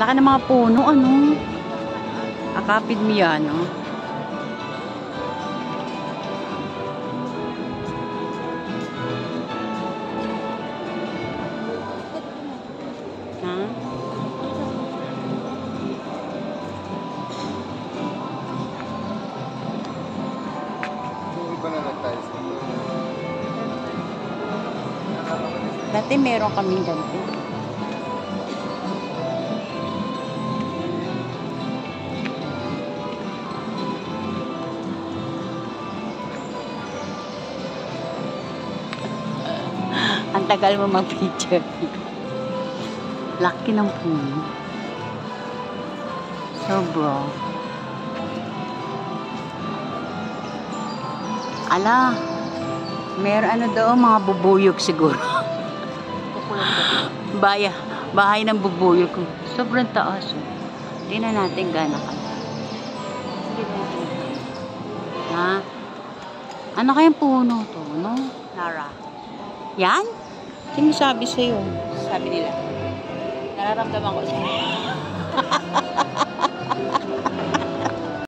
Laki ng mga puno, ano? Akapid mo yan, no? Ha? Dati meron kaming ganito. Ang tagal mo mag-picture. Laki ng puno. Sobra. Ala, meron ano daw, mga bubuyog siguro. Bahay ng bubuyog. Sobrang taas. Oh. Tingnan natin gano'n ka. Ha? Ano kayang puno to, no? Lara. Yan? Sino sabi sa'yo? Sabi nila. Nararamdaman ko siya.